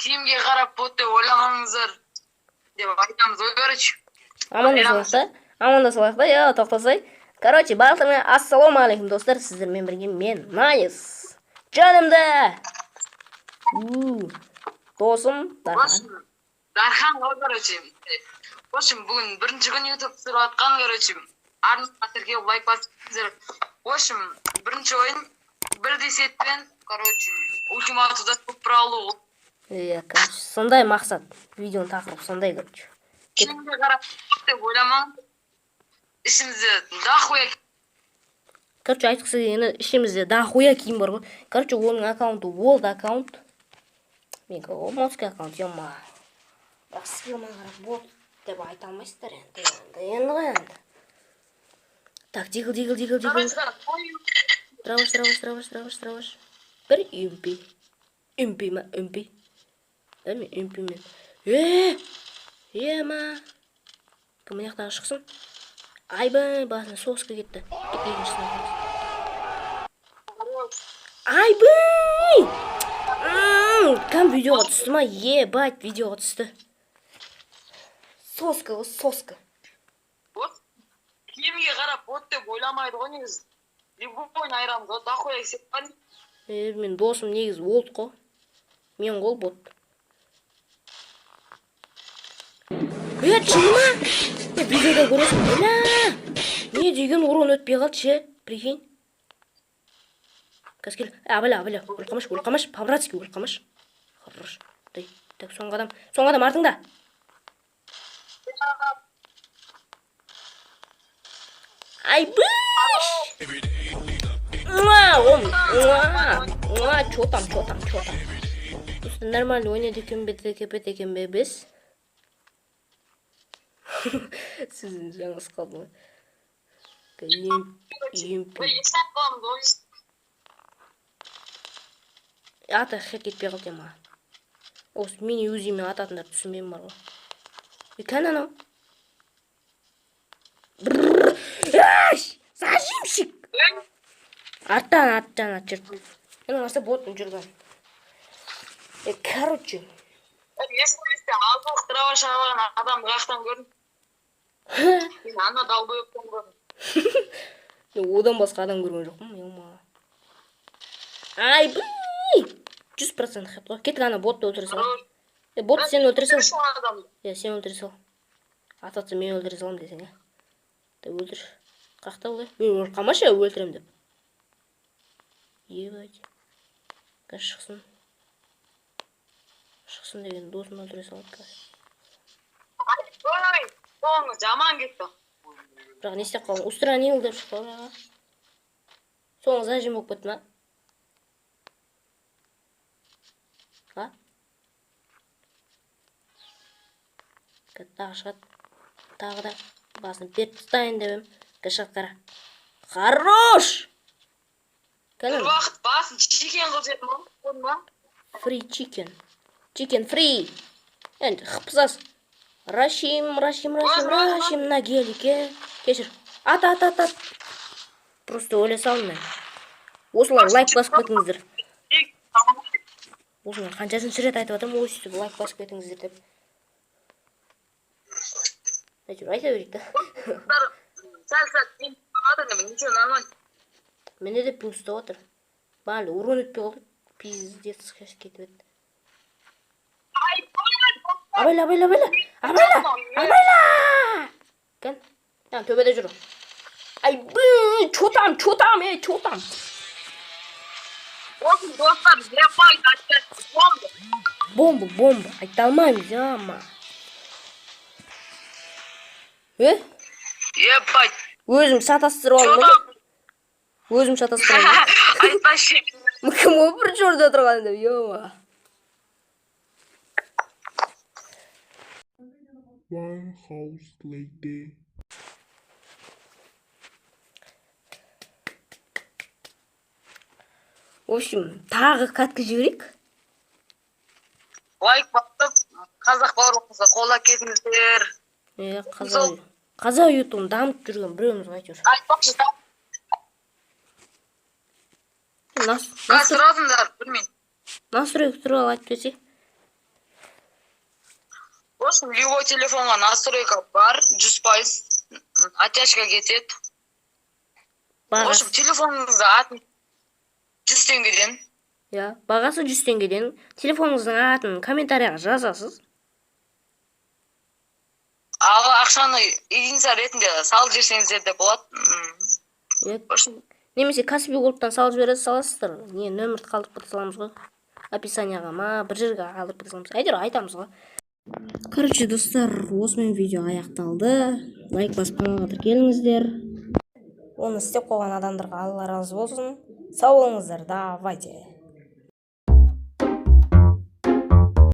киімге қарап бот деп ойламаңыздар деп айтамыз ғой, короче. Амандасалайық та, я тоқтасай. Короче, барлығына ассалаумағалейкум достар, сіздермен бірге мен Найс. Жанымда досым Дархан. Дархан ғой, короче. В общем, бүгін бірінші күн YouTube түсіріп атқан, короче. Арнасына тіркеліп лайк басыңыздар. В общем, бірінші ойын 1 сетпен, короче, ультиматумда көпір алу. Короче, сондай мақсат. Видеоның тақырыбы сондай, короче. Киімге қарап деп ойламаң. Ішімізде дохуя. Короче, айтқысы келгені, ішімізде дохуя киім бар ғой. Короче, оның аккаунты World аккаунт. Менікі Омовский аккаунт, ема. Бірақ схемаға қарап бот деп айта алмайсыздар енді. Так, дигл. Траваш. Бір үмпи ма, үмпи. Дәме, үмпи мен. Ема. Кім аяқтағы шықсын? Айбай, басына соска кетті. Айбай! Кім видеоға түсті ма? Ебать, видеоға түсті. Соска. Киімге қарап бот деп ойламайды ғой негіз. Любой айрамыз ғой, дохуя сеп бар. Мен досым негіз олд қой. Мен қол бот. Шыны ма? Видеода көресің. Не деген урон өтпей қалды ше? Прикинь. Кәскел. Абыла. Өлқамаш. По-братски өлқамаш. Хорош. Так, соңғы адам артыңда. Айбыш! Чё там? Нормально ойнайды екен бе біз? Сіздің жаңыз қалды ма? Ата хек кетпей қалды ма? Осы мені өзіме ататындар түсінбейм бар ғой. Кән анау? Зажимщик! Арттан жүрді. Менің аса ботын жүрген. Короче. Есіместе алтылық трава шағалаған адам қақтан көрдім. Мен ана далбы өптен көрдім. Одан басқа адам көрген жоқпын. Айбай! 100% хеп қой. Кетік ана ботты өлтіре сал. Ботты сен өлтіре сал. Сен өлтіре сал. Ататсы мен өлтіре салам десең, өлтір. Қақта олай. Өлқамаш өлтірем деп. Ебать. Қаш шықсын. Шықсын деген досын өлтіре салады қазір. Ой, соңы жаман кетті. Бірақ не істеп қалың? Устранил деп шықты ораға. Соңы зажим болып кетті ма? Тағы шығады. Тағы да басын беріп тұстайын деп ем. Кәшіғат қара. Хорош! Бір уақыт басын чикен қыл жетім ма? Free chicken. Chicken free. Енді қыпсас. Рашим на гелике. Кешір. Ат. Просто өле салын мен. Осылар лайк басып кетіңіздер. Осылар қаншасын рет айтып атам, өстіп лайк басып кетіңіздер деп. Айта берейік та. Сәл, ничего, нормально. Менде де пин ұстап отыр. Бәлі, урон өтпей қалды. Пиздец кетіп еді. Абайла! Кән? Төбеде жүру. Айбы! Чо там? Осы достар, епай, Бомба. Айта алмаймыз, ама. Епай. Өзім шатастырып алдым. Айтпашы. Кім бір жорда тұрған деп, ема. One house later. В общем, тағы катка жіберейік. Лайк басып, қазақ бауырымызға қолдап кетіңіздер. Қазақ ютубын дамып жүрген біреуіміз қайтыр. Айтпақшы, насырасыңдар, білмейін. Насырек туралы айтып кетсек. В общем, любой телефонға настройка бар, 100% оттяжка кетеді. В общем, телефоныңызды атын 100 теңгеден. Иә, бағасы 100 теңгеден. Телефоныңыздың атын комментарияға жазасыз. Ал ақшаны единица ретінде салып жіберсеңіздер де болады. В общем, Немесе кәсіби голдтан салып жібересіз, саласыздар. Не, нөмірді қалдырып кете саламыз ғой. Описанияға ма, бір жерге қалдырып кете саламыз. Әйтеуір айтамыз ғой. Короче, достар, осымен видео аяқталды. Лайк басып каналға тіркеліңіздер. Оны істеп қойған адамдарға Алла разы болсын. Сау болыңыздар, давайте.